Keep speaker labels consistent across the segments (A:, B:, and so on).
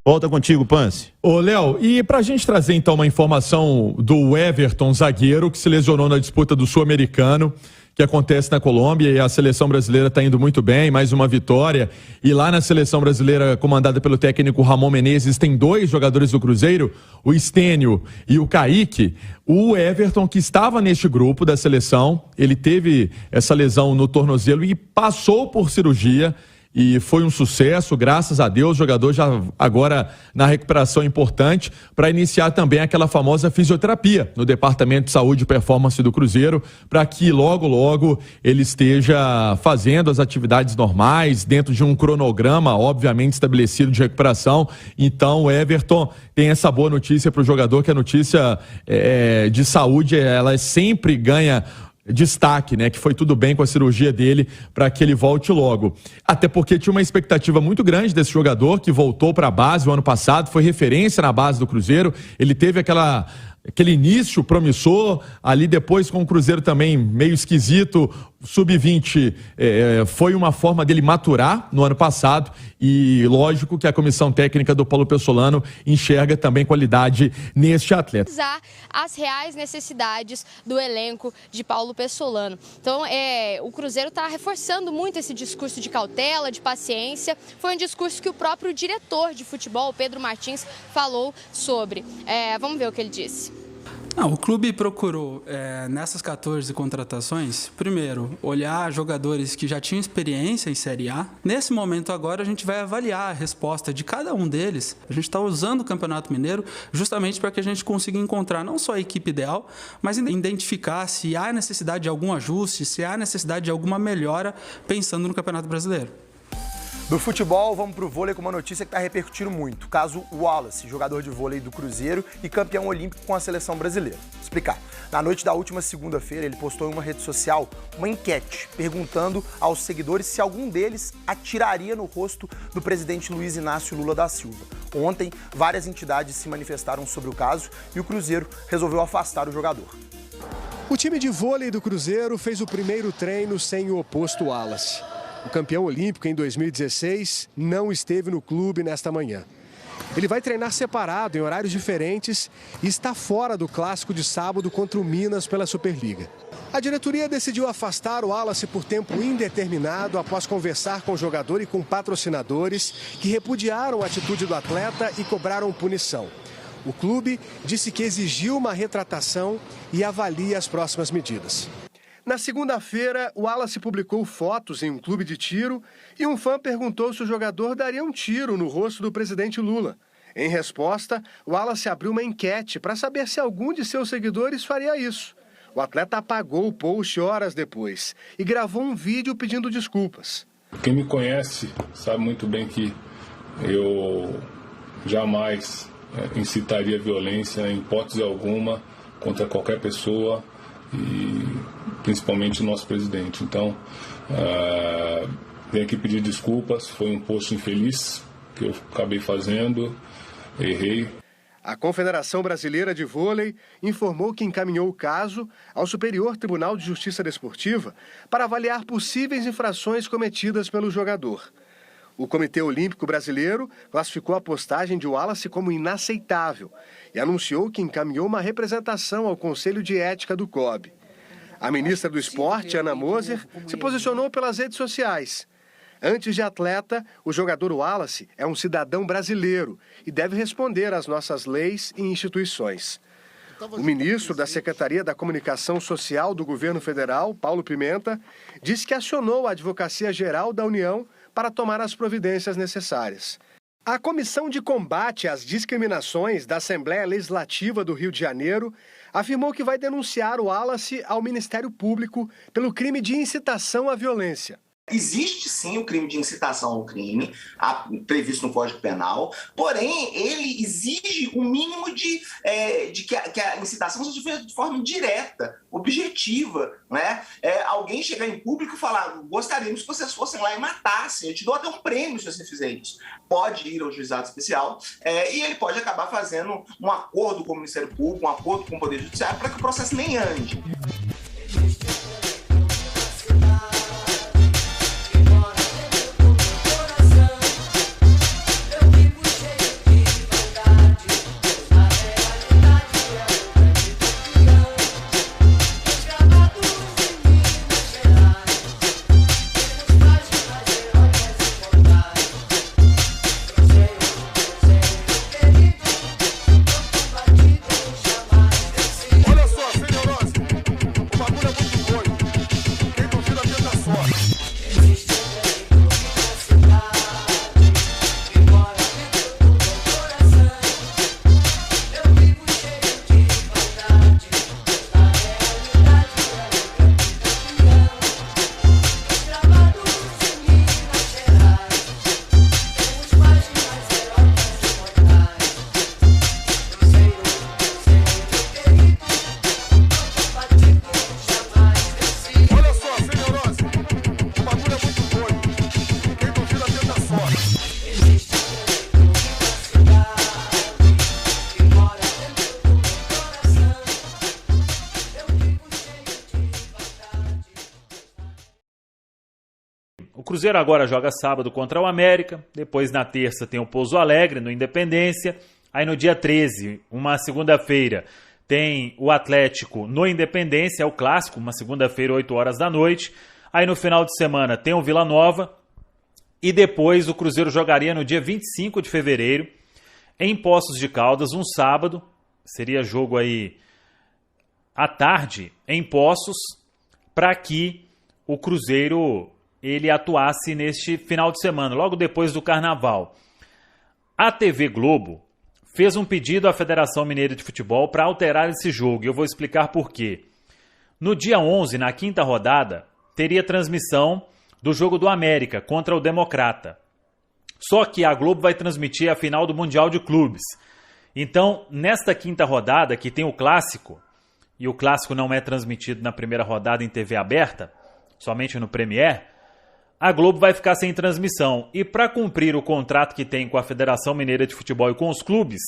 A: Volta contigo, Pance.
B: Ô, Léo, e pra gente trazer então uma informação do Everton, zagueiro, que se lesionou na disputa do Sul-Americano, que acontece na Colômbia, e a seleção brasileira está indo muito bem, mais uma vitória. E lá na seleção brasileira, comandada pelo técnico Ramon Menezes, tem 2 jogadores do Cruzeiro, o Stênio e o Kaique. O Everton, que estava neste grupo da seleção, ele teve essa lesão no tornozelo e passou por cirurgia. E foi um sucesso, graças a Deus, o jogador já agora na recuperação importante para iniciar também aquela famosa fisioterapia no Departamento de Saúde e Performance do Cruzeiro, para que logo ele esteja fazendo as atividades normais, dentro de um cronograma, obviamente, estabelecido de recuperação. Então, o Everton tem essa boa notícia para o jogador, que a notícia de saúde, ela sempre ganha destaque, né, que foi tudo bem com a cirurgia dele para que ele volte logo. Até porque tinha uma expectativa muito grande desse jogador que voltou para a base o ano passado, foi referência na base do Cruzeiro, ele teve aquele início promissor, ali depois com o Cruzeiro também meio esquisito, sub-20 foi uma forma dele maturar no ano passado e lógico que a comissão técnica do Paulo Pessolano enxerga também qualidade neste atleta.
C: As reais necessidades do elenco de Paulo Pessolano. Então, o Cruzeiro está reforçando muito esse discurso de cautela, de paciência. Foi um discurso que o próprio diretor de futebol, Pedro Martins, falou sobre. Vamos ver o que ele disse.
D: O clube procurou, nessas 14 contratações, primeiro, olhar jogadores que já tinham experiência em Série A. Nesse momento agora, a gente vai avaliar a resposta de cada um deles. A gente está usando o Campeonato Mineiro justamente para que a gente consiga encontrar não só a equipe ideal, mas identificar se há necessidade de algum ajuste, se há necessidade de alguma melhora pensando no Campeonato Brasileiro.
E: Do futebol, vamos para o vôlei com uma notícia que está repercutindo muito. O caso Wallace, jogador de vôlei do Cruzeiro e campeão olímpico com a seleção brasileira. Vou explicar. Na noite da última segunda-feira, ele postou em uma rede social uma enquete perguntando aos seguidores se algum deles atiraria no rosto do presidente Luiz Inácio Lula da Silva. Ontem, várias entidades se manifestaram sobre o caso e o Cruzeiro resolveu afastar o jogador.
F: O time de vôlei do Cruzeiro fez o primeiro treino sem o oposto Wallace. O campeão olímpico em 2016 não esteve no clube nesta manhã. Ele vai treinar separado em horários diferentes e está fora do clássico de sábado contra o Minas pela Superliga. A diretoria decidiu afastar o Wallace por tempo indeterminado após conversar com o jogador e com patrocinadores que repudiaram a atitude do atleta e cobraram punição. O clube disse que exigiu uma retratação e avalia as próximas medidas. Na segunda-feira, o Wallace publicou fotos em um clube de tiro e um fã perguntou se o jogador daria um tiro no rosto do presidente Lula. Em resposta, o Wallace abriu uma enquete para saber se algum de seus seguidores faria isso. O atleta apagou o post horas depois e gravou um vídeo pedindo desculpas.
G: Quem me conhece sabe muito bem que eu jamais incitaria violência em hipótese alguma contra qualquer pessoa, e principalmente o nosso presidente. Então, venho aqui pedir desculpas, foi um post infeliz que eu acabei fazendo, errei.
F: A Confederação Brasileira de Vôlei informou que encaminhou o caso ao Superior Tribunal de Justiça Desportiva para avaliar possíveis infrações cometidas pelo jogador. O Comitê Olímpico Brasileiro classificou a postagem de Wallace como inaceitável e anunciou que encaminhou uma representação ao Conselho de Ética do COB. A ministra do Esporte, Ana Moser, se posicionou pelas redes sociais. Antes de atleta, o jogador Wallace é um cidadão brasileiro e deve responder às nossas leis e instituições. O ministro da Secretaria da Comunicação Social do Governo Federal, Paulo Pimenta, disse que acionou a Advocacia Geral da União para tomar as providências necessárias. A Comissão de Combate às Discriminações da Assembleia Legislativa do Rio de Janeiro afirmou que vai denunciar o Wallace ao Ministério Público pelo crime de incitação à violência.
H: Existe sim o crime de incitação ao crime, previsto no Código Penal, porém ele exige o mínimo de que a incitação seja feita de forma direta, objetiva, né? Alguém chegar em público e falar: gostaríamos que vocês fossem lá e matassem, eu te dou até um prêmio se você fizer isso. Pode ir ao juizado especial e ele pode acabar fazendo um acordo com o Ministério Público, um acordo com o Poder Judiciário para que o processo nem ande.
A: O Cruzeiro agora joga sábado contra o América, depois na terça tem o Pouso Alegre, no Independência, aí no dia 13, uma segunda-feira, tem o Atlético no Independência, é o clássico, uma segunda-feira, 8 horas da noite, aí no final de semana tem o Vila Nova, e depois o Cruzeiro jogaria no dia 25 de fevereiro, em Poços de Caldas, um sábado, seria jogo aí à tarde, em Poços, para que o Cruzeiro ele atuasse neste final de semana, logo depois do Carnaval. A TV Globo fez um pedido à Federação Mineira de Futebol para alterar esse jogo, e eu vou explicar por quê. No dia 11, na quinta rodada, teria transmissão do jogo do América contra o Democrata. Só que a Globo vai transmitir a final do Mundial de Clubes. Então, nesta quinta rodada, que tem o Clássico, e o Clássico não é transmitido na primeira rodada em TV aberta, somente no Premier, a Globo vai ficar sem transmissão. E para cumprir o contrato que tem com a Federação Mineira de Futebol e com os clubes,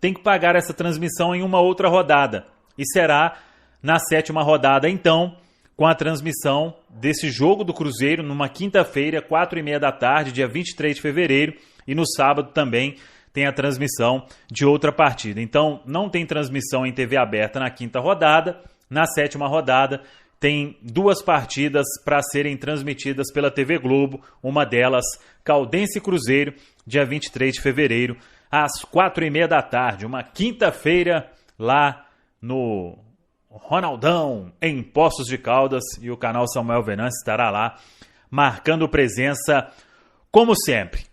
A: tem que pagar essa transmissão em uma outra rodada. E será na 7ª rodada, então, com a transmissão desse jogo do Cruzeiro numa quinta-feira, 4h30 da tarde, dia 23 de fevereiro, e no sábado também tem a transmissão de outra partida. Então, não tem transmissão em TV aberta na quinta rodada, na 7ª rodada tem 2 partidas para serem transmitidas pela TV Globo, uma delas Caldense e Cruzeiro, dia 23 de fevereiro, às 4h30 da tarde, uma quinta-feira lá no Ronaldão, em Poços de Caldas, e o canal Samuel Venâncio estará lá, marcando presença como sempre.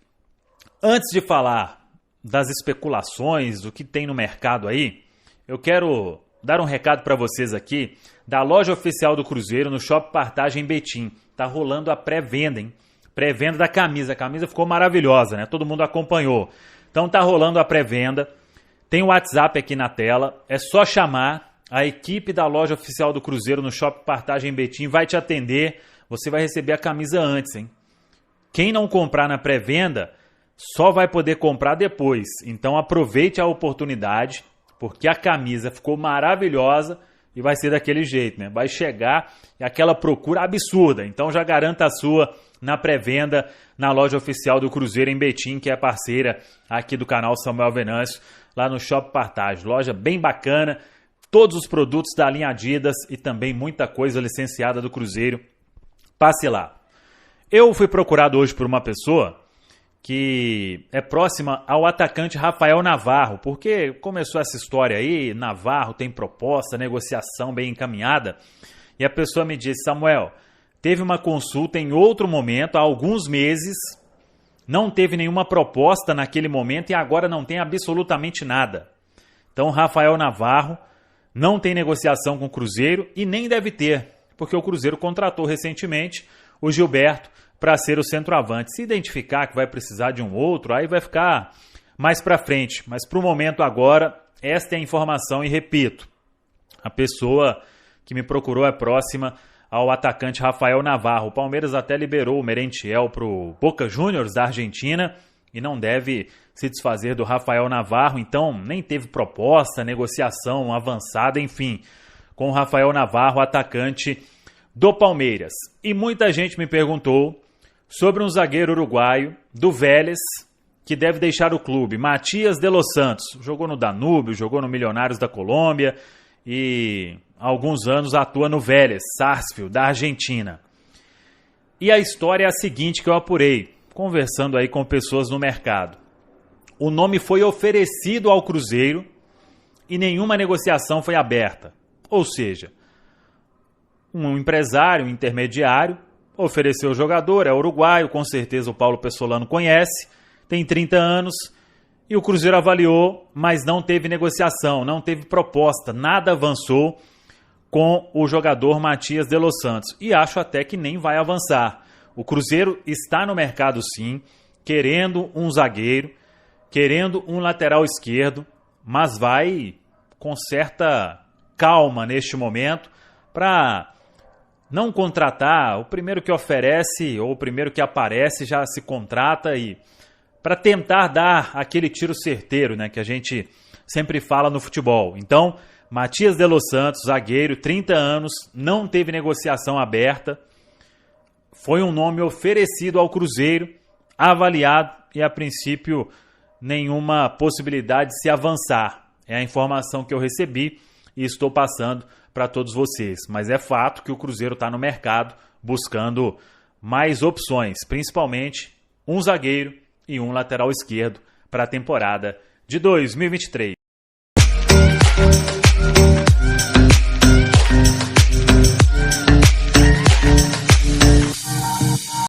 A: Antes de falar das especulações, do que tem no mercado aí, eu quero dar um recado para vocês aqui da loja oficial do Cruzeiro no Shopping Partage em Betim. Tá rolando a pré-venda, hein? Pré-venda da camisa. A camisa ficou maravilhosa, né? Todo mundo acompanhou. Então tá rolando a pré-venda. Tem o WhatsApp aqui na tela. É só chamar. A equipe da loja oficial do Cruzeiro no Shopping Partage em Betim vai te atender. Você vai receber a camisa antes, hein? Quem não comprar na pré-venda só vai poder comprar depois. Então aproveite a oportunidade, porque a camisa ficou maravilhosa e vai ser daquele jeito, né? Vai chegar e aquela procura absurda. Então já garanta a sua na pré-venda na loja oficial do Cruzeiro em Betim, que é parceira aqui do canal Samuel Venâncio, lá no Shopping Partage. Loja bem bacana, todos os produtos da linha Adidas e também muita coisa licenciada do Cruzeiro. Passe lá. Eu fui procurado hoje por uma pessoa que é próxima ao atacante Rafael Navarro, porque começou essa história aí, Navarro tem proposta, negociação bem encaminhada, e a pessoa me disse: Samuel, teve uma consulta em outro momento, há alguns meses, não teve nenhuma proposta naquele momento e agora não tem absolutamente nada. Então Rafael Navarro não tem negociação com o Cruzeiro e nem deve ter, porque o Cruzeiro contratou recentemente o Gilberto para ser o centroavante. Se identificar que vai precisar de um outro, aí vai ficar mais para frente. Mas para o momento agora, esta é a informação e repito, a pessoa que me procurou é próxima ao atacante Rafael Navarro. O Palmeiras até liberou o Merentiel para o Boca Juniors da Argentina e não deve se desfazer do Rafael Navarro, então nem teve proposta, negociação avançada, enfim, com o Rafael Navarro, atacante do Palmeiras. E muita gente me perguntou sobre um zagueiro uruguaio do Vélez que deve deixar o clube, Matias de los Santos. Jogou no Danúbio, jogou no Milionários da Colômbia e há alguns anos atua no Vélez, Sarsfield, da Argentina. E a história é a seguinte que eu apurei, conversando aí com pessoas no mercado. O nome foi oferecido ao Cruzeiro e nenhuma negociação foi aberta. Ou seja, um empresário, um intermediário, ofereceu o jogador, é uruguaio, com certeza o Paulo Pessolano conhece, tem 30 anos, e o Cruzeiro avaliou, mas não teve negociação, não teve proposta, nada avançou com o jogador Matias de los Santos. E acho até que nem vai avançar. O Cruzeiro está no mercado sim, querendo um zagueiro, querendo um lateral esquerdo, mas vai com certa calma neste momento para não contratar o primeiro que oferece ou o primeiro que aparece já se contrata, e para tentar dar aquele tiro certeiro, né, que a gente sempre fala no futebol. Então, Matias de los Santos, zagueiro, 30 anos, não teve negociação aberta, foi um nome oferecido ao Cruzeiro, avaliado e, a princípio, nenhuma possibilidade de se avançar. É a informação que eu recebi e estou passando para todos vocês. Mas é fato que o Cruzeiro está no mercado buscando mais opções, principalmente um zagueiro e um lateral esquerdo para a temporada de 2023.